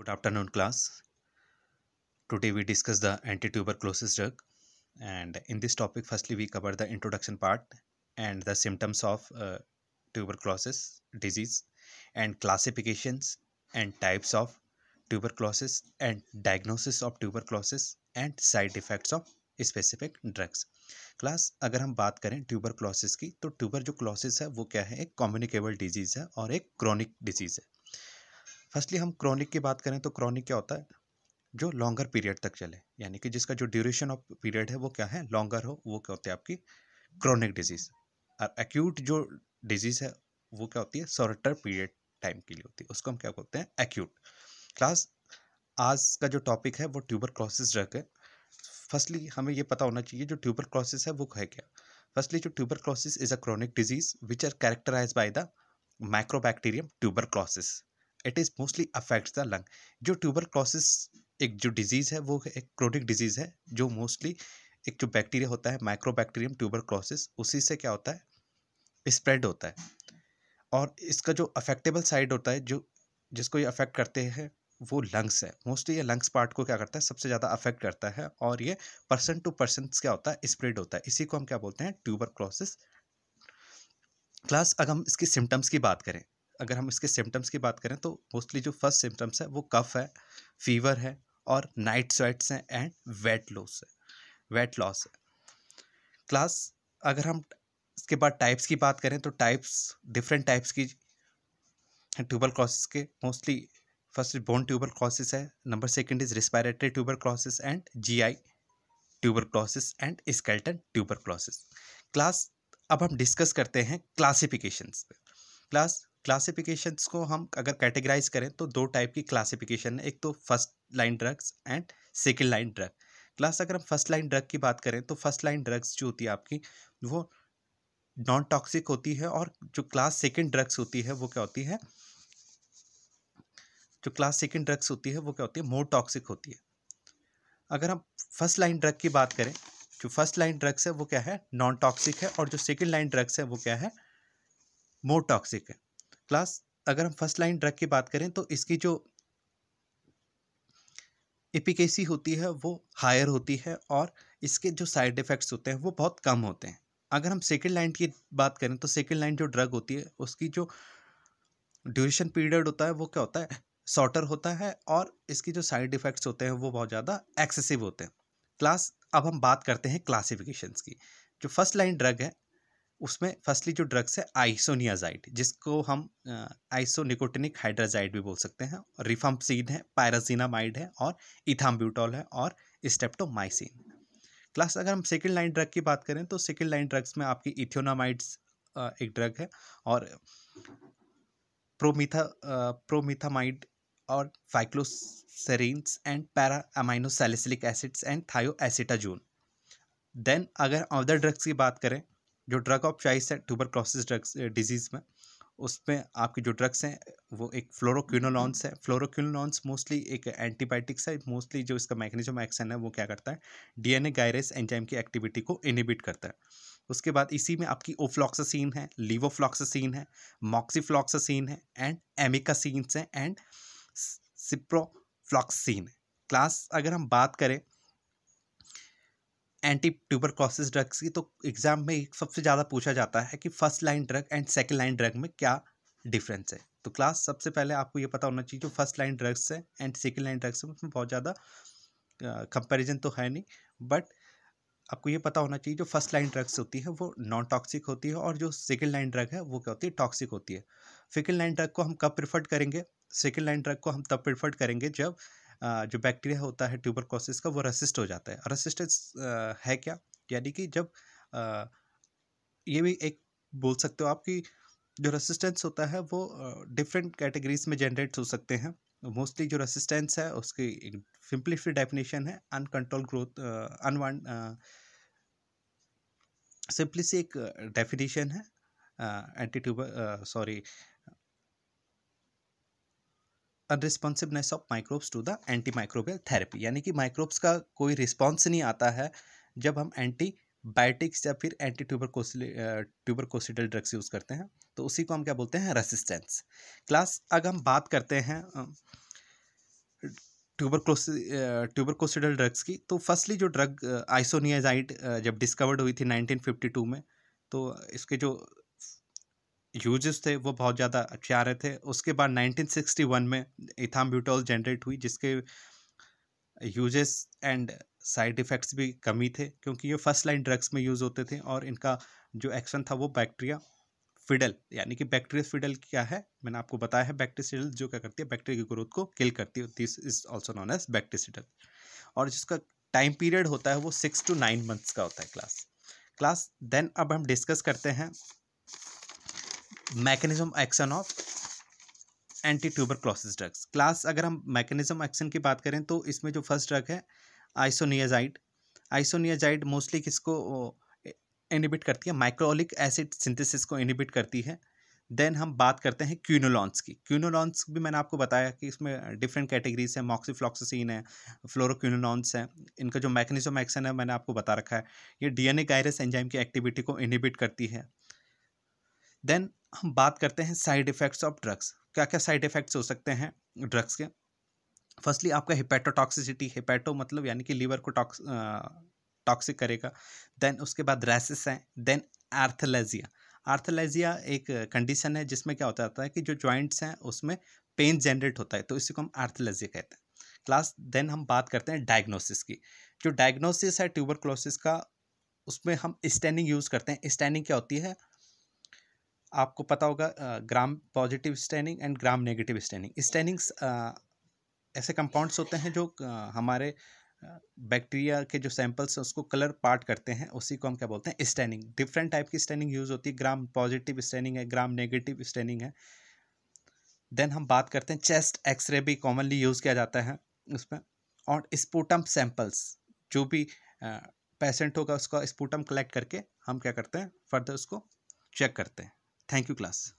Good afternoon, class. Today we discuss the anti-tuberculosis drug, and in this topic, firstly we cover the introduction part and the symptoms of tuberculosis disease, and classifications and types of tuberculosis, and diagnosis of tuberculosis and side effects of specific drugs. Class अगर हम बात करें tuberculosis की, तो tuberculosis है वो क्या है, एक कम्युनिकेबल डिजीज है और एक क्रोनिक डिजीज है। फर्स्टली हम क्रोनिक की बात करें तो क्रोनिक क्या होता है, जो लॉन्गर पीरियड तक चले, यानी कि जिसका जो ड्यूरेशन ऑफ पीरियड है वो क्या है, लॉन्गर हो, वो क्या होती है आपकी क्रोनिक डिजीज। और एक्यूट जो डिजीज है वो क्या होती है, शॉर्टर पीरियड टाइम के लिए होती है, उसको हम क्या बोलते हैं, एक्यूट। क्लास आज का जो टॉपिक है वो ट्यूबरक्लोसिस ड्रग है। फर्स्टली हमें ये पता होना चाहिए जो ट्यूबरक्लोसिस है वो है क्या। फर्स्टली जो tuberculosis is a chronic disease which are characterized by the microbacterium tuberculosis. It is mostly affects the lung. जो ट्यूबरक्लोसिस एक जो डिजीज़ है वो एक क्रोनिक डिजीज़ है, जो मोस्टली एक जो बैक्टीरिया होता है माइक्रोबैक्टीरियम ट्यूबरक्लोसिस, उसी से क्या होता है, स्प्रेड होता है। और इसका जो अफेक्टेबल साइड होता है, जो जिसको ये अफेक्ट करते हैं, वो लंग्स है। मोस्टली ये लंग्स पार्ट को क्या करता है, सबसे ज़्यादा अफेक्ट करता है, और ये पर्सन टू पर्सन क्या होता है, स्प्रेड होता है। इसी को हम क्या बोलते हैं, ट्यूबरक्लोसिस। क्लास अगर हम इसकी सिम्टम्स की बात करें, अगर हम इसके सिम्टम्स की बात करें तो मोस्टली जो फर्स्ट सिम्टम्स है वो कफ है, फीवर है, और नाइट स्वेट्स हैं, एंड वेट लॉस है। क्लास अगर हम इसके बाद टाइप्स की बात करें तो डिफरेंट टाइप्स की ट्यूबरक्लोसिस के। मोस्टली फर्स्ट बोन ट्यूबरक्लोसिस है, number second is respiratory tuberculosis, and GI tuberculosis, and skeleton tuberculosis. Class अब हम डिस्कस करते हैं क्लासिफिकेशंस पे। क्लासिफिकेशंस को हम अगर कैटेगराइज करें तो दो टाइप की क्लासिफिकेशन है, एक तो first line drugs and second line drug. Class अगर हम फर्स्ट लाइन ड्रग की बात करें तो फर्स्ट लाइन ड्रग्स जो होती है आपकी, वो नॉन टॉक्सिक होती है, और जो क्लास सेकेंड ड्रग्स होती है वो क्या होती है, मोर टॉक्सिक होती है। अगर हम फर्स्ट लाइन ड्रग की बात करें, जो फर्स्ट लाइन ड्रग्स है वो क्या है, नॉन टॉक्सिक है, और जो सेकेंड लाइन ड्रग्स है वो क्या है, मोर टॉक्सिक है। क्लास अगर हम फर्स्ट लाइन ड्रग की बात करें तो इसकी जो एफिकेसी होती है वो हायर होती है, और इसके जो साइड इफ़ेक्ट्स होते हैं वो बहुत कम होते हैं। अगर हम सेकेंड लाइन की बात करें तो सेकेंड लाइन जो ड्रग होती है उसकी जो ड्यूरेशन पीरियड होता है वो क्या होता है, शॉर्टर होता है, और इसकी जो साइड इफ़ेक्ट्स होते हैं वो बहुत ज़्यादा एक्सेसिव होते हैं। क्लास अब हम बात करते हैं क्लासिफिकेशंस की। जो फर्स्ट लाइन ड्रग है उसमें फर्स्टली जो ड्रग्स है आइसोनियाजाइड, जिसको हम आइसोनिकोटिनिक हाइड्राजाइड भी बोल सकते हैं, रिफाम्पसिन है, पायराजिनामाइड है, और इथाम्ब्यूटॉल है, और स्टेप्टोमाइसिन। क्लास अगर हम सेकेंड लाइन ड्रग की बात करें तो सेकेंड लाइन ड्रग्स में आपकी इथोनामाइड्स एक ड्रग है, और प्रोमिथामाइड, और cycloserines, and para amino salicylic acids, and thioacetazone. Then अगर अदर ड्रग्स की बात करें, जो ड्रग ऑफ चॉइस है ट्यूबरक्लोसिस ड्रग्स डिजीज़ में, उसमें आपकी जो ड्रग्स हैं वो एक फ्लोरोक्विनोलॉन्स है। फ्लोरोक्विनोलॉन्स मोस्टली एक एंटीबायोटिक्स है। मोस्टली जो इसका मैकेनिज्म एक्शन है वो क्या करता है, डीएनए गायरेज एंजाइम की एक्टिविटी को इनहिबिट करता है। उसके बाद इसी में आपकी ओफ्लॉक्सासिन है, लीवोफ्लॉक्सासिन है, मॉक्सीफ्लॉक्सासिन है, एंड एमिकासिन्स हैं, एंड सिप्रोफ्लॉक्सासिन है। क्लास अगर हम बात करें एंटी ट्यूबरक्लोसिस ड्रग्स की, तो एग्जाम में सबसे ज़्यादा पूछा जाता है कि first line drug and second line drug में क्या डिफरेंस है। तो क्लास सबसे पहले आपको ये पता होना चाहिए जो फर्स्ट लाइन ड्रग्स है एंड सेकेंड लाइन ड्रग्स है उसमें बहुत ज़्यादा कंपैरिजन तो है नहीं, बट आपको ये पता होना चाहिए जो फर्स्ट लाइन ड्रग्स होती है वो नॉन टॉक्सिक होती है, और जो सेकेंड लाइन ड्रग है वो क्या होती है, टॉक्सिक होती है। सेकेंड लाइन ड्रग को हम कब प्रिफर्ड करेंगे, सेकेंड लाइन ड्रग को हम तब प्रिफर्ड करेंगे जब जो बैक्टीरिया होता है ट्यूबरक्लोसिस का वो रेसिस्ट हो जाता है। रेसिस्टेंस है क्या, यानी कि जब ये भी एक बोल सकते हो आप कि जो रेसिस्टेंस होता है वो डिफरेंट कैटेगरीज में जनरेट हो सकते हैं। मोस्टली जो रेसिस्टेंस है उसकी एक सिंपलिफाइड डेफिनेशन है uncontrol growth, unwant simply see एक डेफिनेशन है anti tuber sorry unresponsiveness of microbes to the anti microbial therapy, यानी कि माइक्रोब्स का कोई रिस्पॉन्स नहीं आता है जब हम एंटीबायोटिक्स या फिर एंटी ट्यूबरकोसिडल ड्रग्स यूज़ करते हैं, तो उसी को हम क्या बोलते हैं, रेसिस्टेंस। क्लास अगर हम बात करते हैं ट्यूबरक्लोसिडल ड्रग्स की, तो फर्स्टली जो ड्रग आइसोनियाजाइड जब डिस्कवर्ड हुई थी 1952 में, तो इसके जो यूजेस थे वो बहुत ज़्यादा अच्छे आ रहे थे। उसके बाद 1961 में इथाम्ब्यूटोल जनरेट हुई, जिसके यूजेस एंड साइड इफ़ेक्ट्स भी कम ही थे, क्योंकि ये फर्स्ट लाइन ड्रग्स में यूज़ होते थे और इनका जो एक्शन था वो बैक्टीरिया फिडल, यानी कि बैक्टीरिया फिडल क्या है मैंने आपको बताया है। बैक्टीरियल जो क्या करती है, बैक्टीरिया की ग्रोथ को किल करती है। This is also known as bacterial. और जिसका टाइम पीरियड होता है वो 6 to 9 मंथ्स का होता है। क्लास देन अब हम डिस्कस करते हैं mechanism action of anti tuberculosis drugs. Class अगर हम मैकेनिज्म एक्शन की बात करें तो इसमें जो फर्स्ट ड्रग है आइसोनियाजाइड। आइसोनियाजाइड मोस्टली किसको इनहिबिट करती है, माइक्रोलिक एसिड सिंथेसिस को इनहिबिट करती है। देन हम बात करते हैं क्विनोलॉन्स की। क्विनोलॉन्स भी मैंने आपको बताया कि इसमें डिफरेंट कैटेगरीज है, मॉक्सीफ्लॉक्सासिन है, फ्लोरोक्विनोलॉन्स है। इनका जो मैकेनिज्म एक्शन है मैंने आपको बता रखा है, ये डीएनए गायरस एंजाइम की एक्टिविटी को इनहिबिट करती है। देन हम बात करते हैं साइड इफेक्ट्स ऑफ ड्रग्स। क्या क्या साइड इफेक्ट्स हो सकते हैं ड्रग्स के। फर्स्टली आपका हिपैटोटॉक्सिसिटी, हिपैटो मतलब यानी कि लीवर को टॉक्सिक करेगा। देन उसके बाद रैसिस हैं। देन आर्थलेजिया। आर्थलेजिया एक कंडीशन है जिसमें क्या होता है कि जो जॉइंट्स हैं उसमें पेन जनरेट होता है, तो इसी को हम आर्थलेजिया कहते हैं। क्लास देन हम बात करते हैं डायग्नोसिस की। जो डायग्नोसिस है ट्यूबरक्लोसिस का, उसमें हम स्टैनिंग यूज़ करते हैं। स्टैनिंग क्या होती है आपको पता होगा, gram positive staining and gram negative staining. Stainings ऐसे कंपाउंड्स होते हैं जो हमारे बैक्टीरिया के जो सैंपल्स हैं उसको कलर पार्ट करते हैं, उसी को हम क्या बोलते हैं, स्टैनिंग। डिफरेंट टाइप की स्टैनिंग यूज़ होती है, ग्राम पॉजिटिव स्टैनिंग है, ग्राम नेगेटिव स्टैनिंग है। देन हम बात करते हैं चेस्ट एक्सरे भी कॉमनली यूज़ किया जाता है उसमें। और स्पूटम सैंपल्स, जो भी पेशेंट होगा उसका स्पूटम कलेक्ट करके हम क्या करते हैं फर्दर उसको चेक करते हैं। Thank you class.